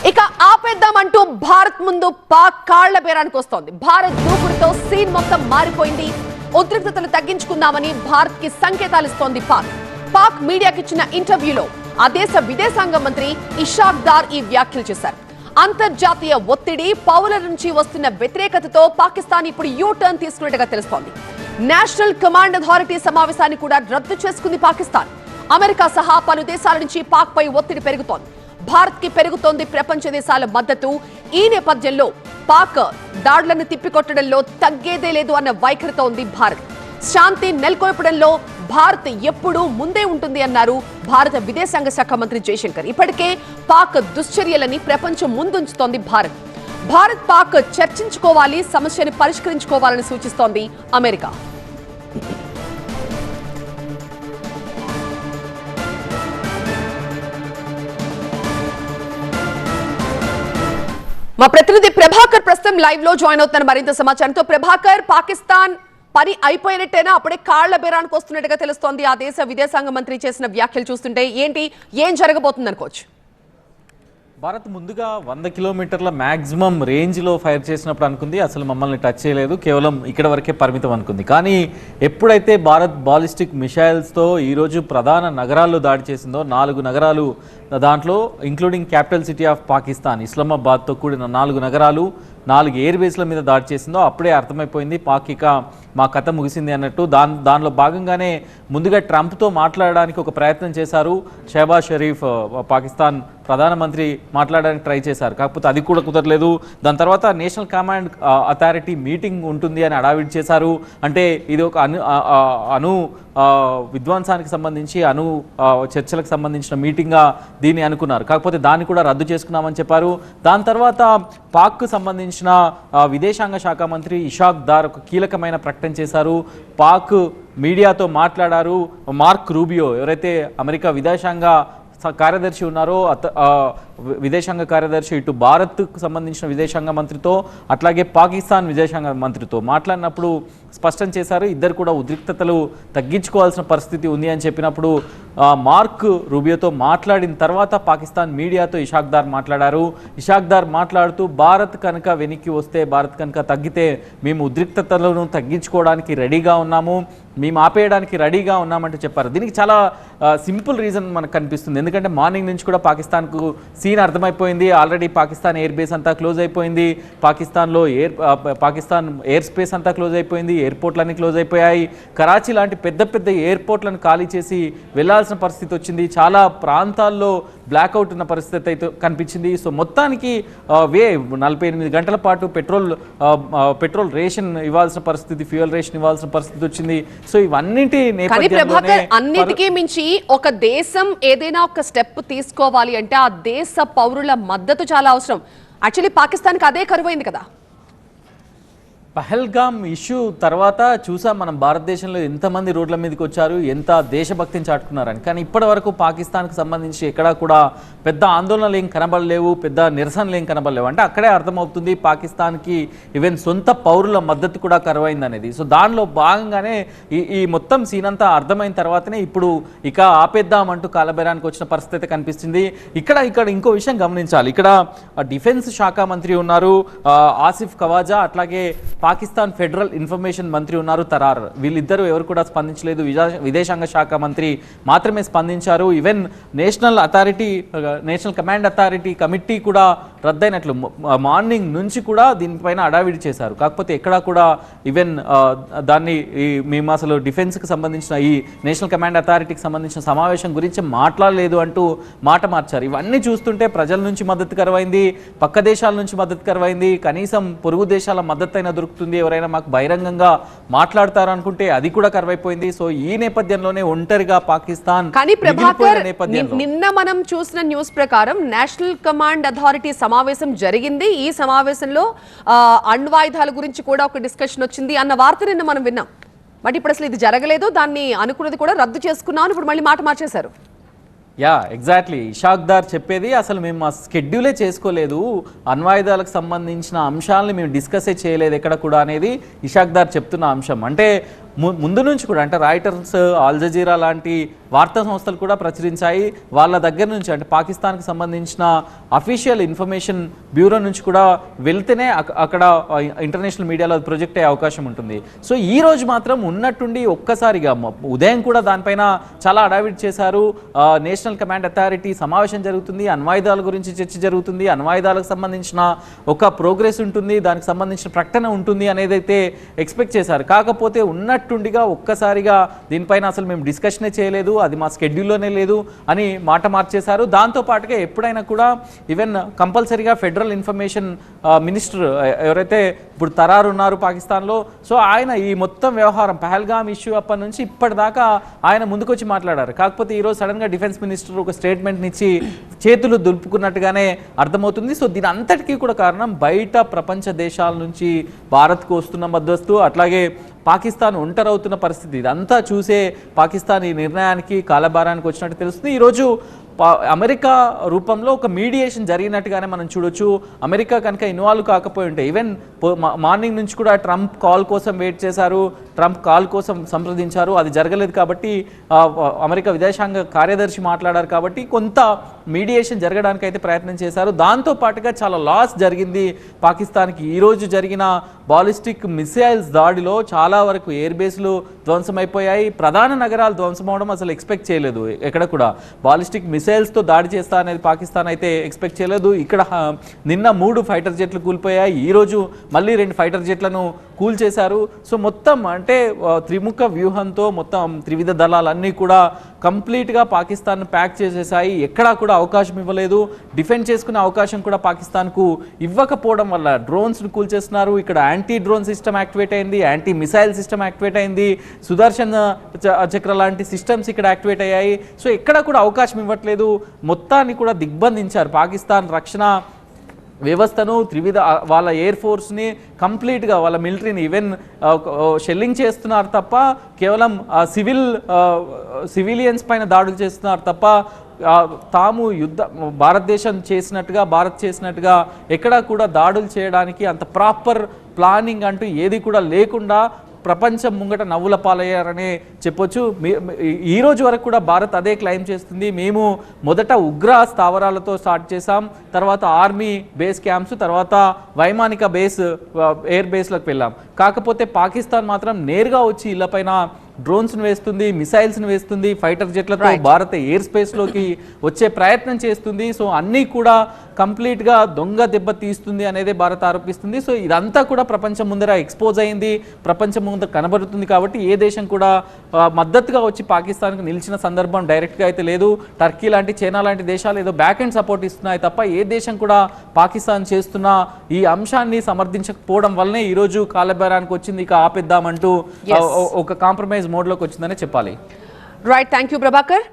ఇక ఆపేద్దామంటూ భారత్ ముందు పాక్ కాళ్ల బేరానికి వస్తోంది. భారత్ దూకుడుతో సీన్ మొత్తం మారిపోయింది. ఉద్రిక్తతలు తగ్గించుకుందామని భారత్ కి సంకేతాలు ఇస్తోంది పాక్ మీడియాకి ఇచ్చిన ఇంటర్వ్యూలో ఆ దేశ విదేశాంగ మంత్రి ఇషాక్ దార్ ఈ వ్యాఖ్యలు చేశారు. అంతర్జాతీయ ఒత్తిడి, పౌరుల నుంచి వస్తున్న వ్యతిరేకతతో పాకిస్తాన్ ఇప్పుడు యూ టర్న్ తీసుకున్నట్టుగా తెలుస్తోంది. నేషనల్ కమాండ్ అథారిటీ సమావేశాన్ని కూడా రద్దు చేసుకుంది పాకిస్తాన్. అమెరికా సహా పలు దేశాల నుంచి పాక్ పై ఒత్తిడి పెరుగుతోంది. భారత్ కి పెరుగుతోంది ప్రపంచ దేశాల మద్దతు. ఈ నేపథ్యంలో పాక్ దాడులను తిప్పికొట్టడంలో తగ్గేదే లేదు అన్న వైఖరితో ఉంది భారత్. శాంతి నెలకొల్పడంలో భారత్ ఎప్పుడూ ముందే ఉంటుంది అన్నారు భారత విదేశాంగ శాఖ మంత్రి జయశంకర్. ఇప్పటికే పాక్ దుశ్చర్యలని ప్రపంచం ముందుంచుతోంది భారత్ పాక్ చర్చించుకోవాలి, సమస్యను పరిష్కరించుకోవాలని సూచిస్తోంది అమెరికా. మా ప్రతినిధి ప్రభాకర్ ప్రస్తుతం లైవ్ లో జాయిన్ అవుతున్నారు మరింత సమాచారంతో. ప్రభాకర్, పాకిస్తాన్ పని అయిపోయినట్టేనా? అప్పుడే కాళ్ల బేరానికి వస్తున్నట్టుగా తెలుస్తోంది. ఆ దేశ విదేశాంగ మంత్రి చేసిన వ్యాఖ్యలు చూస్తుంటే ఏం జరగబోతుంది అనుకోవచ్చు? భారత్ ముందుగా 100 కిలోమీటర్ల మ్యాక్సిమం రేంజ్లో ఫైర్ చేసినప్పుడు అనుకుంది అసలు మమ్మల్ని టచ్ చేయలేదు, కేవలం ఇక్కడ వరకే పరిమితం అనుకుంది. కానీ ఎప్పుడైతే భారత్ బాలిస్టిక్ మిసైల్స్తో ఈరోజు ప్రధాన నగరాల్లో దాడి చేసిందో, 4 నగరాలు, దాంట్లో including capital city of Pakistan ఇస్లామాబాద్తో కూడిన 4 నగరాలు, 4 ఎయిర్ బేస్ల మీద దాడి చేసిందో అప్పుడే అర్థమైపోయింది పాక్ ఇక మా కథ ముగిసింది అన్నట్టు. దానిలో భాగంగానే ముందుగా ట్రంప్తో మాట్లాడడానికి ఒక ప్రయత్నం చేశారు. షహబాజ్ షరీఫ్ పాకిస్తాన్ ప్రధానమంత్రి మాట్లాడడానికి ట్రై చేశారు, కాకపోతే అది కూడా కుదరలేదు. దాని తర్వాత నేషనల్ కమాండ్ అథారిటీ మీటింగ్ ఉంటుంది అని అడావిడి చేశారు. అంటే ఇది ఒక అణు విధ్వంసానికి సంబంధించి చర్చలకు సంబంధించిన మీటింగ్గా దీన్ని అనుకున్నారు, కాకపోతే దాన్ని కూడా రద్దు చేసుకున్నామని చెప్పారు. దాని తర్వాత పాక్కు సంబంధించిన విదేశాంగ శాఖ మంత్రి ఇషాక్ దార్ ఒక కీలకమైన ప్రకటన చేశారు. పాక్ మీడియాతో మాట్లాడారు. మార్క్ రూబియో ఎవరైతే అమెరికా విదేశాంగ కార్యదర్శి ఉన్నారో, విదేశాంగ కార్యదర్శి ఇటు భారత్కు సంబంధించిన విదేశాంగ మంత్రితో అట్లాగే పాకిస్తాన్ విదేశాంగ మంత్రితో మాట్లాడినప్పుడు స్పష్టం చేశారు, ఇద్దరు కూడా ఉద్రిక్తతలు తగ్గించుకోవాల్సిన పరిస్థితి ఉంది అని చెప్పినప్పుడు మార్క్ రూబియోతో మాట్లాడిన తర్వాత పాకిస్తాన్ మీడియాతో ఇషాక్ దార్ మాట్లాడారు. ఇషాక్ దార్ మాట్లాడుతూ భారత్ కనుక వెనక్కి వస్తే, భారత్ కనుక తగ్గితే మేము ఉద్రిక్తతలను తగ్గించుకోవడానికి రెడీగా ఉన్నాము, మేము ఆపేయడానికి రెడీగా ఉన్నామంటూ చెప్పారు. దీనికి చాలా సింపుల్ రీజన్ మనకు కనిపిస్తుంది. ఎందుకంటే మార్నింగ్ నుంచి కూడా పాకిస్తాన్కు సీన్ అర్థమైపోయింది. ఆల్రెడీ పాకిస్తాన్ ఎయిర్ బేస్ అంతా క్లోజ్ అయిపోయింది, పాకిస్తాన్ ఎయిర్ స్పేస్ అంతా క్లోజ్ అయిపోయింది, ఎయిర్పోర్ట్లన్నీ క్లోజ్ అయిపోయాయి. కరాచీ లాంటి పెద్ద పెద్ద ఎయిర్పోర్ట్లను ఖాళీ చేసి వెళ్లాల్సిన పరిస్థితి వచ్చింది. చాలా ప్రాంతాల్లో బ్లాక్అవుట్ ఉన్న పరిస్థితి అయితే కనిపించింది. సో మొత్తానికి 48 గంటల పాటు పెట్రోల్ రేషన్ ఇవ్వాల్సిన పరిస్థితి, ఫ్యూయల్ రేషన్ ఇవ్వాల్సిన పరిస్థితి వచ్చింది. సో ఇవన్నింటి నేపథ్యంలోనే అన్నిటికీ మించి ఒక దేశం ఏదైనా ఒక స్టెప్ తీసుకోవాలి అంటే ఆ దేశ పౌరుల మద్దతు చాలా అవసరం. యాక్చువల్లీ పాకిస్తాన్కి అదే కరువైంది కదా. పహల్గామ్ ఇష్యూ తర్వాత చూసాం మనం భారతదేశంలో ఎంతమంది రోడ్ల మీదకి వచ్చారు, ఎంత దేశభక్తిని చాటుకున్నారని. కానీ ఇప్పటి వరకు పాకిస్తాన్కి సంబంధించి ఎక్కడా కూడా పెద్ద ఆందోళనలు ఏం కనబడలేవు, పెద్ద నిరసనలు ఏం కనబడలేవు. అంటే అక్కడే అర్థమవుతుంది పాకిస్తాన్కి ఈవెన్ సొంత పౌరుల మద్దతు కూడా కరువైంది అనేది. సో దానిలో భాగంగానే ఈ మొత్తం సీన్ అంతా అర్థమైన తర్వాతనే ఇప్పుడు ఇక ఆపేద్దామంటూ కాలబేరానికి వచ్చిన పరిస్థితి కనిపిస్తుంది. ఇక్కడ ఇంకో విషయం గమనించాలి. ఇక్కడ డిఫెన్స్ శాఖ మంత్రి ఉన్నారు ఆసిఫ్ ఖవాజా, అట్లాగే పాకిస్తాన్ ఫెడరల్ ఇన్ఫర్మేషన్ మంత్రి ఉన్నారు తరార్. వీళ్ళిద్దరూ ఎవరు కూడా స్పందించలేదు. విదేశాంగ శాఖ మంత్రి మాత్రమే స్పందించారు. Even national command authority committee కూడా రద్దయినట్లు మార్నింగ్ నుంచి కూడా దీనిపైన అడావిడి చేశారు. కాకపోతే ఎక్కడా కూడా ఈవెన్ దాన్ని మేము అసలు డిఫెన్స్కి సంబంధించిన ఈ నేషనల్ కమాండ్ అథారిటీకి సంబంధించిన సమావేశం గురించి మాట్లాడలేదు అంటూ మాట మార్చారు. ఇవన్నీ చూస్తుంటే ప్రజల నుంచి మద్దతు కరువైంది, పక్క దేశాల నుంచి మద్దతు కరువైంది, కనీసం పొరుగు దేశాల మద్దతు అయినా దొరుకుతుంది. ఎవరైనా మాకు బహిరంగంగా మాట్లాడతారు అనుకుంటే అది కూడా కరువైపోయింది. సో ఈ నేపథ్యంలోనే ఒంటరిగా పాకిస్తాన్. కానీ ప్రభాకర్, నిన్న మనం చూసిన న్యూస్ ప్రకారం నేషనల్ కమాండ్ అథారిటీ సమావేశం జరిగింది. ఈ సమావేశంలో అణ్వాయుధాల గురించి కూడా ఒక డిస్కషన్ వచ్చింది అన్న వార్త నిన్న మనం విన్నాం. బట్ ఇప్పుడు అసలు ఇది జరగలేదు, దాన్ని అనుకున్నది కూడా రద్దు చేసుకున్నాం, ఇప్పుడు మళ్ళీ మాట మార్చేశారు. ఎగ్జాక్ట్లీ ఇషాక్ దార్ చెప్పేది అసలు మేము మా స్కెడ్యూలే చేసుకోలేదు, అణ్వాయుధాలకు సంబంధించిన అంశాలను మేము డిస్కసే చేయలేదు ఎక్కడ కూడా అనేది ఇషాక్ దార్ చెప్తున్న అంశం. అంటే ముందు నుంచి కూడా అంటే రాయిటర్స్, ఆల్ జజీరా లాంటి వార్తా సంస్థలు కూడా ప్రచురించాయి. వాళ్ళ దగ్గర నుంచి అంటే పాకిస్తాన్కి సంబంధించిన అఫీషియల్ ఇన్ఫర్మేషన్ బ్యూరో నుంచి కూడా వెళ్తేనే అక్కడ ఇంటర్నేషనల్ మీడియాలో అది ప్రొజెక్ట్ అయ్యే అవకాశం ఉంటుంది. సో ఈ రోజు మాత్రం ఉన్నట్టుండి ఒక్కసారిగా ఉదయం కూడా దానిపైన చాలా అడావిడ్ చేశారు. నేషనల్ కమాండ్ అథారిటీ సమావేశం జరుగుతుంది, అణ్వాయుధాల గురించి చర్చ జరుగుతుంది, అణ్వాయుధాలకు సంబంధించిన ఒక ప్రోగ్రెస్ ఉంటుంది, దానికి సంబంధించిన ప్రకటన ఉంటుంది అనేది అయితే ఎక్స్పెక్ట్ చేశారు. కాకపోతే ఉన్నట్టుండిగా ఒక్కసారిగా దీనిపైన అసలు మేము డిస్కషనే చేయలేదు, అది మా స్కెడ్యూల్లోనే లేదు అని మాట మార్చేశారు. దాంతోపాటుగా ఎప్పుడైనా కూడా ఈవెన్ కంపల్సరీగా ఫెడరల్ ఇన్ఫర్మేషన్ మినిస్టర్ ఎవరైతే ఇప్పుడు తరారు ఉన్నారు పాకిస్తాన్లో, సో ఆయన ఈ మొత్తం వ్యవహారం పహల్గామ్ ఇష్యూ అప్పటి నుంచి ఇప్పటిదాకా ఆయన ముందుకొచ్చి మాట్లాడారు. కాకపోతే ఈరోజు సడన్గా డిఫెన్స్ మినిస్టర్ ఒక స్టేట్మెంట్ని ఇచ్చి చేతులు దులుపుకున్నట్టుగానే అర్థమవుతుంది. సో దీని అంతటికీ కూడా కారణం బయట ప్రపంచ దేశాల నుంచి భారత్కు వస్తున్న మద్దతు, అట్లాగే పాకిస్తాన్ ఒంటరవుతున్న పరిస్థితి, ఇదంతా చూసే పాకిస్తాన్ ఈ నిర్ణయానికి కాలభారానికి వచ్చినట్టు తెలుస్తుంది. ఈరోజు అమెరికా రూపంలో ఒక మీడియేషన్ జరిగినట్టుగానే మనం చూడొచ్చు. అమెరికా కనుక ఇన్వాల్వ్ కాకపోయి ఉంటే ఈవెన్ మార్నింగ్ నుంచి కూడా ట్రంప్ కాల్ కోసం వెయిట్ చేశారు, ట్రంప్ కాల్ కోసం సంప్రదించారు, అది జరగలేదు. కాబట్టి అమెరికా విదేశాంగ కార్యదర్శి మాట్లాడారు కాబట్టి కొంత మీడియేషన్ జరగడానికి అయితే ప్రయత్నం చేశారు. దాంతోపాటుగా చాలా లాస్ జరిగింది పాకిస్తాన్కి. ఈరోజు జరిగిన బాలిస్టిక్ మిసైల్స్ దాడిలో చాలా వరకు ఎయిర్ బేస్లు ధ్వంసమైపోయాయి, ప్రధాన నగరాలు ధ్వంసమవడం అసలు ఎక్స్పెక్ట్ చేయలేదు. ఎక్కడ కూడా బాలిస్టిక్ మిసైల్స్తో దాడి చేస్తా అనేది పాకిస్తాన్ అయితే ఎక్స్పెక్ట్ చేయలేదు. ఇక్కడ నిన్న 3 ఫైటర్ జెట్లు కూలిపోయాయి, ఈరోజు మళ్ళీ 2 ఫైటర్ జెట్లను కూల్చేశారు. సో మొత్తం అంటే త్రిముఖ వ్యూహంతో మొత్తం త్రివిధ దళాలన్నీ కూడా కంప్లీట్గా పాకిస్తాన్ ప్యాక్ చేసేసాయి. ఎక్కడా కూడా అవకాశం ఇవ్వలేదు, డిఫెండ్ చేసుకునే అవకాశం కూడా పాకిస్తాన్కు ఇవ్వకపోవడం వల్ల డ్రోన్స్ను కూల్చేస్తున్నారు. ఇక్కడ యాంటీ డ్రోన్ సిస్టమ్ యాక్టివేట్ అయింది, యాంటీ మిసైల్ సిస్టమ్ యాక్టివేట్ అయింది, సుదర్శన్ చక్ర లాంటి సిస్టమ్స్ ఇక్కడ యాక్టివేట్ అయ్యాయి. సో ఎక్కడ కూడా అవకాశం ఇవ్వట్లేదు, మొత్తాన్ని కూడా దిగ్బంధించారు పాకిస్తాన్ రక్షణ వ్యవస్థను, త్రివిధ వాళ్ళ ఎయిర్ ఫోర్స్ని కంప్లీట్గా, వాళ్ళ మిలిటరీని ఈవెన్ షెల్లింగ్ చేస్తున్నారు తప్ప కేవలం సివిలియన్స్ పైన దాడులు చేస్తున్నారు తప్ప తాము భారతదేశం చేసినట్టుగా, భారత్ చేసినట్టుగా ఎక్కడా కూడా దాడులు చేయడానికి అంత ప్రాపర్ ప్లానింగ్ అంటూ ఏది కూడా లేకుండా ప్రపంచం ముంగట నవ్వుల పాలయ్యారనే చెప్పొచ్చు. ఈ రోజు వరకు కూడా భారత్ అదే క్లెయిమ్ చేస్తుంది. మేము మొదట ఉగ్ర స్థావరాలతో స్టార్ట్ చేసాం, తర్వాత ఆర్మీ బేస్ క్యాంప్స్, తర్వాత వైమానిక బేస్ ఎయిర్ బేస్లకు వెళ్ళాం. కాకపోతే పాకిస్తాన్ మాత్రం నేరుగా వచ్చి ఇళ్లపైన డ్రోన్స్ను వేస్తుంది, మిసైల్స్ను వేస్తుంది, ఫైటర్ జెట్లతో భారత ఎయిర్ స్పేస్లోకి వచ్చే ప్రయత్నం చేస్తుంది. సో అన్నీ కూడా కంప్లీట్గా దొంగ దెబ్బ తీస్తుంది అనేది భారత్ ఆరోపిస్తుంది. సో ఇదంతా కూడా ప్రపంచం ముందర ఎక్స్పోజ్ అయింది, ప్రపంచం ముందర కనబడుతుంది. కాబట్టి ఏ దేశం కూడా మద్దతుగా వచ్చి పాకిస్తాన్కి నిలిచిన సందర్భం డైరెక్ట్గా అయితే లేదు. టర్కీ లాంటి, చైనా లాంటి దేశాలు ఏదో బ్యాక్ అండ్ సపోర్ట్ ఇస్తున్నాయి తప్ప ఏ దేశం కూడా పాకిస్తాన్ చేస్తున్న ఈ అంశాన్ని సమర్థించకపోవడం వల్లనే ఈరోజు కాలబేరానికి వచ్చింది, ఇక ఆపేద్దామంటూ ఒక కాంప్రమైజ్ మోడ్లోకి వచ్చిందనే చెప్పాలి. Right, thank you Prabhakar.